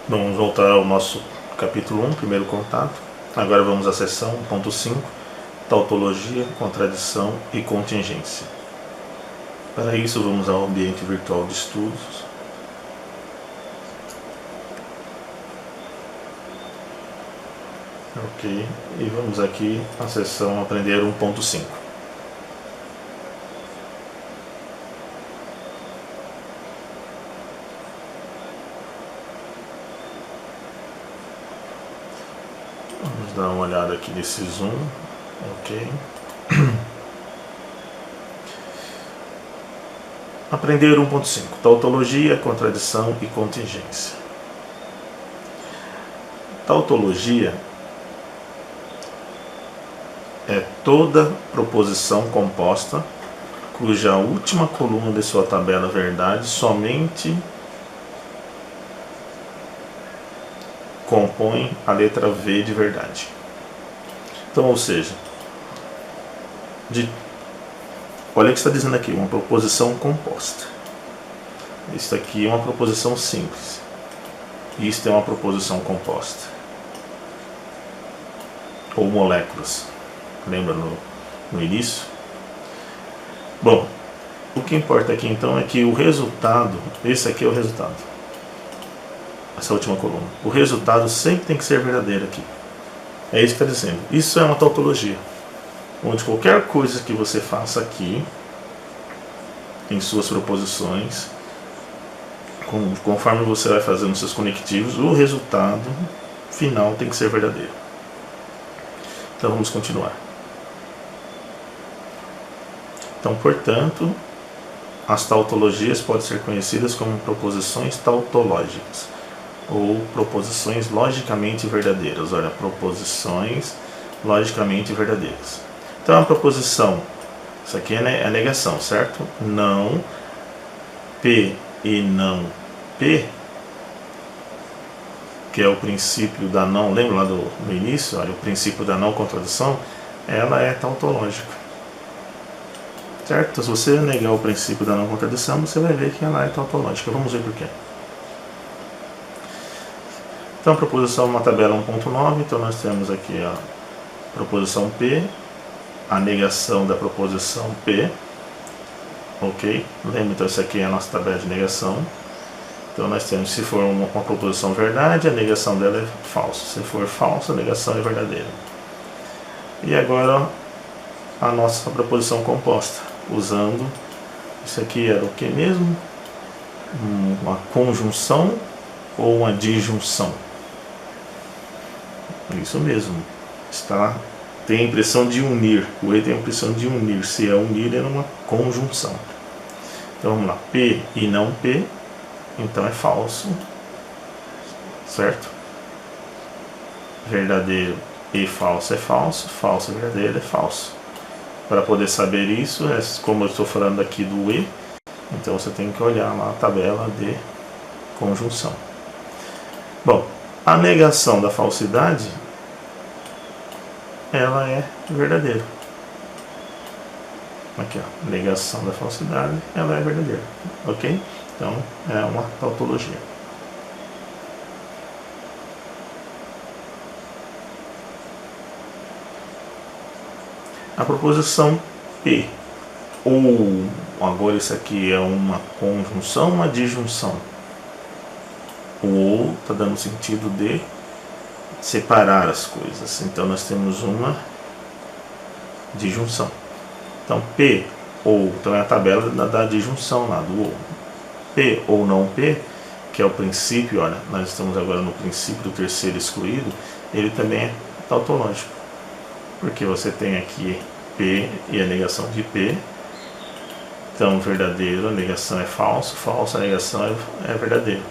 Vamos voltar ao nosso capítulo 1, primeiro contato. Agora vamos à seção 1.5, tautologia, contradição e contingência. Para isso vamos ao ambiente virtual de estudos. Ok, e vamos aqui à seção aprender 1.5. Vamos dar uma olhada aqui nesse zoom. Ok. Aprender 1.5. Tautologia, contradição e contingência. Tautologia é toda proposição composta cuja última coluna de sua tabela verdade somente compõe a letra V de verdade. Então, ou seja, olha o que está dizendo aqui, uma proposição composta. Isso aqui é uma proposição simples. Isto é uma proposição composta. Ou moléculas. Lembra no início? Bom, o que importa aqui então é que o resultado, esse aqui é o resultado. Essa última coluna. O resultado sempre tem que ser verdadeiro aqui. É isso que está dizendo. Isso é uma tautologia. Onde qualquer coisa que você faça aqui, em suas proposições, conforme você vai fazendo seus conectivos, o resultado final tem que ser verdadeiro. Então vamos continuar. Então, portanto, as tautologias podem ser conhecidas como proposições tautológicas ou proposições logicamente verdadeiras. Olha, proposições logicamente verdadeiras. Então, a proposição, isso aqui é a negação, certo? Não P e não P, que é o princípio da não, lembra lá no início? Olha, o princípio da não contradição, ela é tautológica. Certo? Então, se você negar o princípio da não contradição, você vai ver que ela é tautológica. Vamos ver por quê. Então, a proposição é uma tabela 1.9. Então, nós temos aqui a proposição P, a negação da proposição P. Ok? Lembra, então, isso aqui é a nossa tabela de negação. Então, nós temos, se for uma proposição verdade, a negação dela é falsa. Se for falsa, a negação é verdadeira. E agora, a nossa proposição composta. Usando, isso aqui era o que mesmo? Uma conjunção ou uma disjunção? Isso mesmo. Tem a impressão de unir. O E tem a impressão de unir. Se é unir, é uma conjunção. Então vamos lá. P e não P. Então é falso. Certo? Verdadeiro e falso é falso. Falso e verdadeiro é falso. Para poder saber isso, como eu estou falando aqui do E, então você tem que olhar lá a tabela de conjunção. Bom, a negação da falsidade, ela é verdadeira. Aqui, ó, negação da falsidade, ela é verdadeira. Ok? Então, é uma tautologia. A proposição P, ou agora isso aqui é uma conjunção, uma disjunção. O ou está dando sentido de separar as coisas. Então nós temos uma disjunção. Então P ou, então é a tabela da disjunção lá do ou. P ou não P, que é o princípio, olha, nós estamos agora no princípio do terceiro excluído, ele também é tautológico. Porque você tem aqui P e a negação de P. Então, verdadeiro, a negação é falso. Falso, a negação é verdadeiro.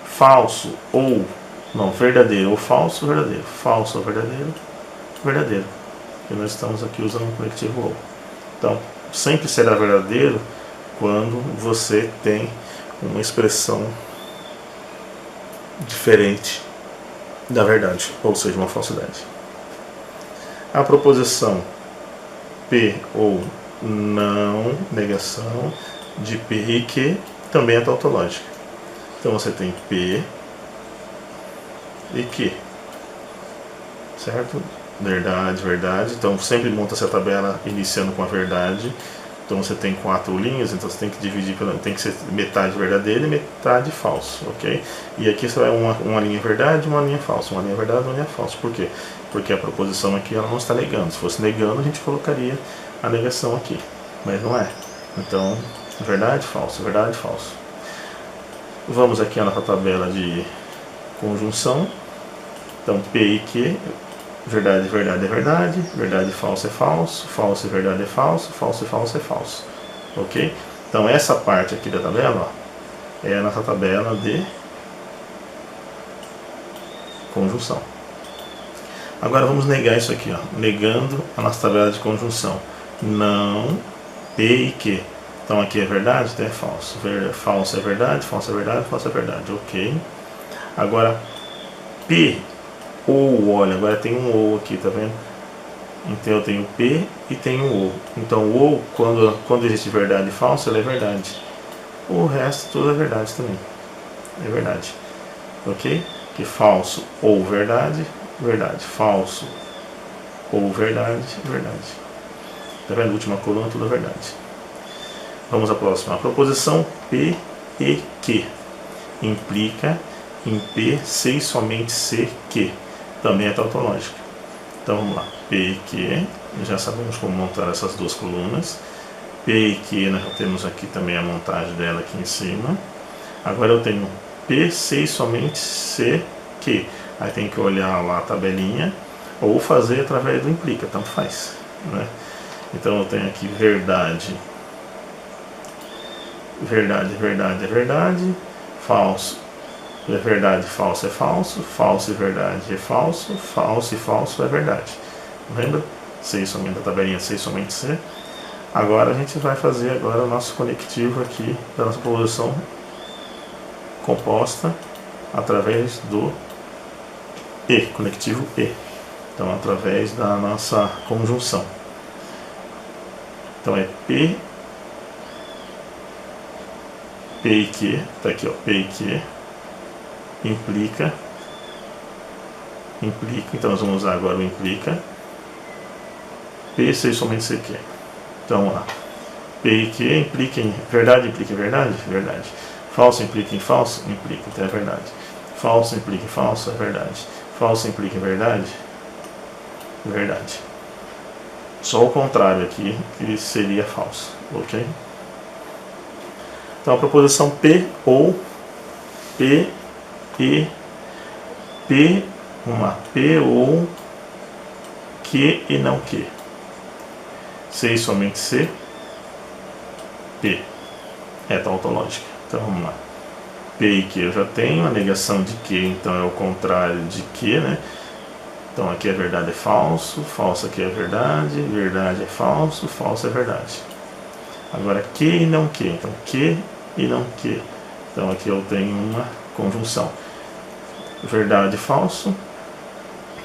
Falso ou... Não, verdadeiro ou falso, verdadeiro. Falso ou verdadeiro, verdadeiro. Porque nós estamos aqui usando o conectivo ou. Então, sempre será verdadeiro quando você tem uma expressão diferente da verdade, ou seja, uma falsidade. A proposição P ou não, negação de P e Q, também é tautológica. Então você tem P e que. Certo? Verdade, verdade. Então sempre monta-se a tabela iniciando com a verdade. Então você tem 4 linhas, então você tem que dividir, tem que ser metade verdadeira e metade falso, ok? E aqui você vai uma linha verdade e uma linha falsa, uma linha verdade e uma linha falsa. Por quê? Porque a proposição aqui ela não está negando. Se fosse negando, a gente colocaria a negação aqui, mas não é. Então, verdade, falso, verdade, falso. Vamos aqui à nossa tabela de conjunção. Então, P e Q, verdade, verdade é verdade, verdade e falso é falso, falso e verdade é falso, falso e falso é falso. Ok? Então, essa parte aqui da tabela, ó, é a nossa tabela de conjunção. Agora vamos negar isso aqui, ó, negando a nossa tabela de conjunção. Não P e Q. Então aqui é verdade, então é falso. Falso é verdade, falso é verdade, falso é verdade. Ok. Agora P ou, olha, agora tem um ou aqui, tá vendo? Então eu tenho P e tenho ou. Então o ou, quando existe verdade e falso, ele é verdade. O resto tudo é verdade também. É verdade. Ok? Que falso ou verdade, verdade. Falso ou verdade, verdade. Tá vendo? Última coluna, tudo é verdade. Vamos à próxima. A proposição P e Q implica em P ser e somente ser Q. Também é tautológica. Então vamos lá. P e Q, já sabemos como montar essas duas colunas. P e Q, nós já temos aqui também a montagem dela aqui em cima. Agora eu tenho P ser e somente ser Q. Aí tem que olhar lá a tabelinha ou fazer através do implica, tanto faz, né? Então eu tenho aqui verdade. Verdade, verdade é verdade, falso é verdade, falso é falso, falso e verdade é falso, falso e falso é verdade. Lembra? C somente a tabelinha C somente C. Agora a gente vai fazer agora o nosso conectivo aqui da nossa proposição composta através do E, conectivo E. Então através da nossa conjunção. Então é P e Q, tá aqui ó, P e Q, implica, então nós vamos usar agora o implica, P ser somente CQ. Então vamos lá, P e Q implica em verdade, implica em verdade, verdade. Falso implica em falso, implica, então é verdade. Falso implica em falso, é verdade. Falso implica em verdade, verdade. Só o contrário aqui, que seria falso, ok? Então a proposição P ou P e P, vamos lá, P ou Q e não Q. C e somente C, P. É tautológica. Então vamos lá. P e Q eu já tenho, a negação de Q então é o contrário de Q, né? Então aqui é verdade é falso, falso aqui é verdade, verdade é falso, falso é verdade. Agora Q e não Q, então Q e não Q. Então aqui eu tenho uma conjunção. Verdade, falso,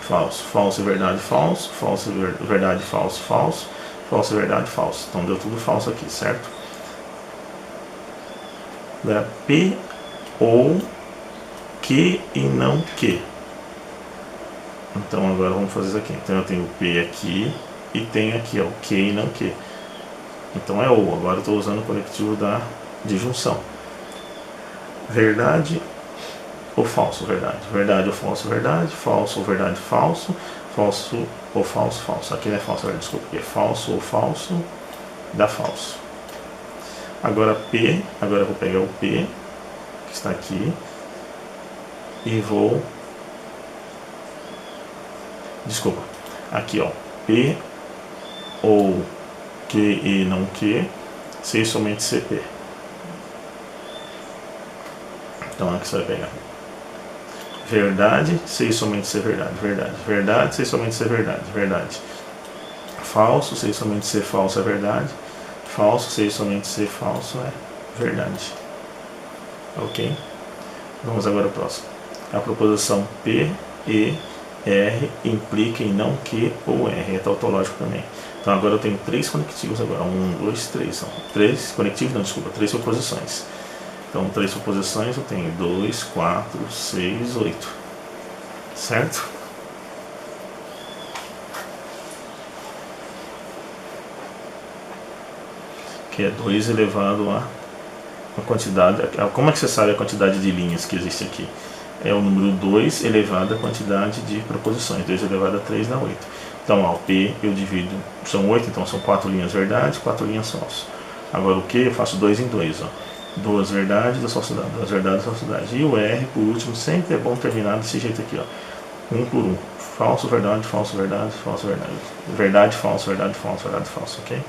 falso, falso e verdade, falso, falso e verdade, falso, falso, falso e verdade, falso. Então deu tudo falso aqui, certo? Agora P ou Q e não Q. Então agora vamos fazer isso aqui. Então eu tenho P aqui e tenho aqui ó, Q e não Q. Então é ou. Agora eu estou usando o conectivo da disjunção. Verdade ou falso, verdade. Verdade ou falso, verdade. Falso ou verdade, falso. Falso ou falso, falso. Aqui não é falso, desculpa. Aqui é falso ou falso, dá falso. Agora P, agora eu vou pegar o P, que está aqui, e vou... Desculpa. Aqui ó, P ou Q e não Q, C somente CP. Então aqui você vai pegar verdade, C somente ser verdade, verdade, verdade, C somente ser verdade, verdade. Falso, C somente ser falso é verdade, falso, C somente ser falso é verdade. Ok? Vamos agora ao próximo. A proposição P e R implica em não Q ou R, é tautológico também. Então agora eu tenho 3 conectivos agora, 1, 2, 3, são 3 conectivos, não, desculpa, 3 suposições. Então 3 suposições eu tenho 2, 4, 6, 8. certo? Que é 2 elevado a quantidade. Como é que você sabe a quantidade de linhas que existe aqui? É o número 2 elevado à quantidade de proposições. 2 elevado a 3 dá 8. Então, ó, o P eu divido, são 8, então são 4 linhas verdade, 4 linhas falsas. Agora o Q eu faço 2 em 2, ó. 2 verdades, 2 falsidades, 2 verdades, falsidade. E o R, por último, sempre é bom terminar desse jeito aqui, ó. 1 por 1. Falso, verdade, falso, verdade, falso, verdade. Verdade, falso, verdade, falso, verdade, falso, ok?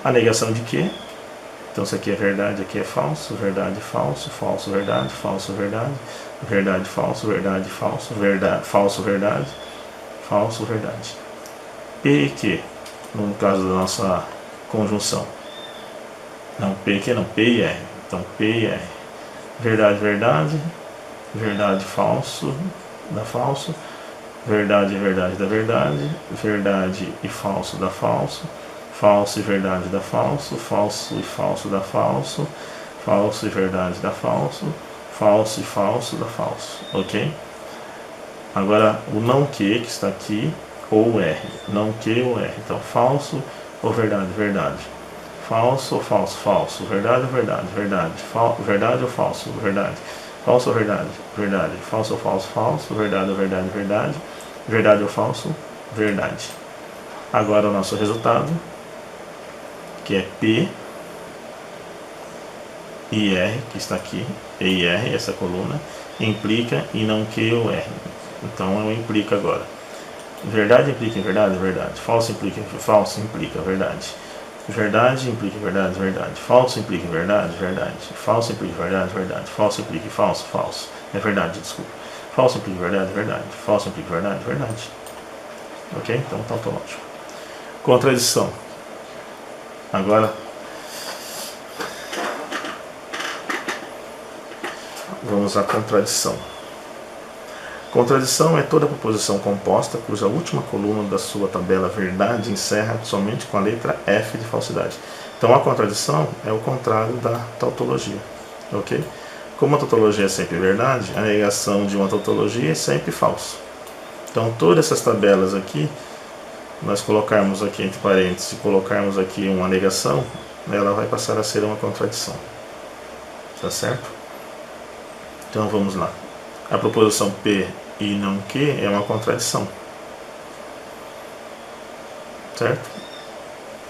A negação de Q. Então, isso aqui é verdade, aqui é falso, verdade, falso, falso, verdade, falso, verdade, verdade, falso, verdade, falso, verdade, falso, verdade, falso, verdade. P e Q, no caso da nossa conjunção. Não, P e Q não, P e R. Então, P e R. Verdade, verdade, verdade, falso, dá falso, verdade, verdade, dá verdade, verdade e falso dá falso, falso e verdade dá falso, falso e falso dá falso, falso e verdade dá falso, falso e falso dá falso, ok? Agora o não que está aqui, ou R, não que ou R, então falso ou verdade, verdade, falso ou falso, falso, verdade ou verdade, verdade, verdade ou falso, verdade, falso ou verdade, verdade, falso ou falso, falso, verdade ou verdade, verdade, verdade ou falso, verdade. Agora o nosso resultado, que é P e R, que está aqui, P e R, essa coluna, implica e não Q ou R. Então eu implico agora. Verdade implica em verdade, verdade. Falso implica em verdade. Verdade implica em verdade, verdade. Falso implica em verdade, verdade. Falso implica em verdade, verdade. Falso implica em falso, falso. É verdade, desculpa. Falso implica em verdade, verdade. Falso implica em verdade, verdade. Ok? Então tá automático. Contradição. Agora vamos à contradição. Contradição é toda proposição composta cuja última coluna da sua tabela verdade encerra somente com a letra F de falsidade. Então a contradição é o contrário da tautologia, ok? Como a tautologia é sempre verdade, a negação de uma tautologia é sempre falso. Então todas essas tabelas aqui, nós colocarmos aqui entre parênteses e colocarmos aqui uma negação, ela vai passar a ser uma contradição. Tá certo? Então vamos lá. A proposição P e não Q é uma contradição. Certo?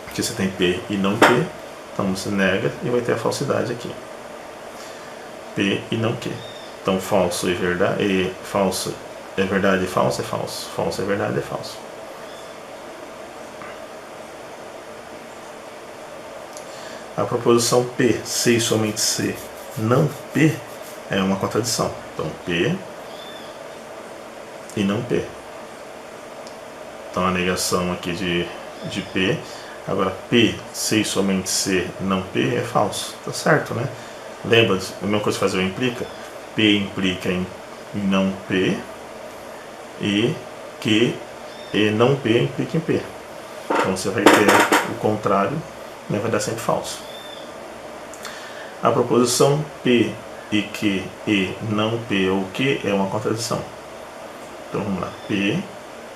Porque você tem P e não Q, então você nega e vai ter a falsidade aqui. P e não Q. Então falso e verdade, falso é verdade e falso é falso. Falso é verdade é falso. A proposição P, C e somente C, não P, é uma contradição. Então P e não P. Então a negação aqui de P. Agora P, C e somente C, não P, é falso. Tá certo, né? Lembra, a mesma coisa que fazer o implica? P implica em não P e Q e não P implica em P. Então você vai ter o contrário, né? Vai dar sempre falso. A proposição P e Q e não P ou Q é uma contradição. Então vamos lá. P,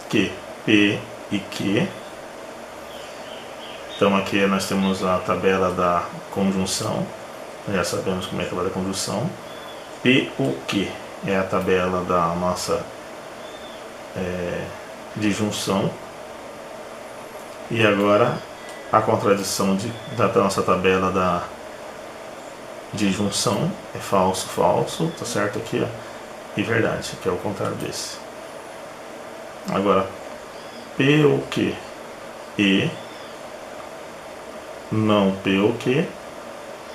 Q, P e Q. Então aqui nós temos a tabela da conjunção. Já sabemos como é a tabela da conjunção. P ou Q é a tabela da nossa disjunção. E agora a contradição da nossa tabela de junção é falso, falso, tá certo aqui, ó, e verdade, que é o contrário desse. Agora, P ou Q e não P ou Q,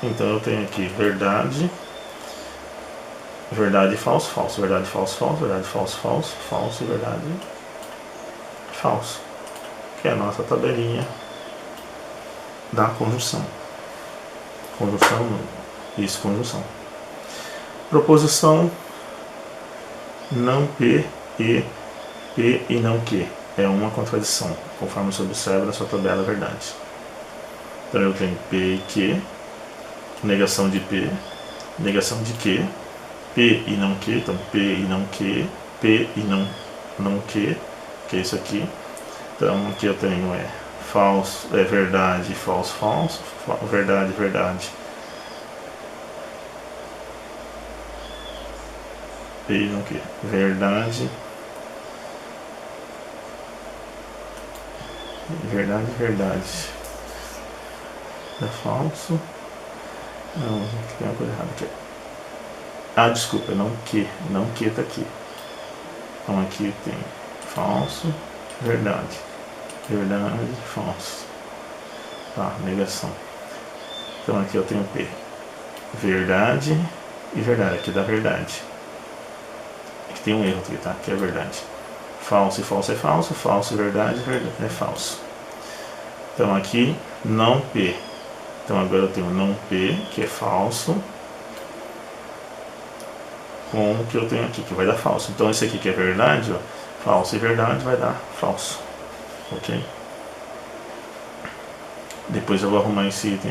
então eu tenho aqui verdade, verdade, falso, falso, verdade, falso, falso, verdade, falso, falso, falso e verdade, falso, que é a nossa tabelinha da conjunção. Conjunção não. Isso, conjunção. Proposição não P e não Q é uma contradição, conforme você observa na sua tabela verdade. Então eu tenho P e Q, negação de P, negação de Q, P e não Q, então P e não Q, P e não Q, que é isso aqui. Então aqui eu tenho falso, verdade, falso, falso, verdade, verdade. P e não Q, verdade, verdade, verdade. É falso. Não, tem uma coisa errada aqui. Ah, desculpa, não que tá aqui. Então aqui tem falso, verdade, verdade, falso. Tá, negação. Então aqui eu tenho P, verdade e verdade. Aqui dá verdade. Aqui tem um erro aqui, tá? Aqui é verdade. Falso e falso é falso, falso e verdade, verdade é falso. Então aqui não P. Então agora eu tenho não P, que é falso, com o que eu tenho aqui, que vai dar falso. Então esse aqui que é verdade, ó, falso e verdade vai dar falso. Ok? Depois eu vou arrumar esse item aqui.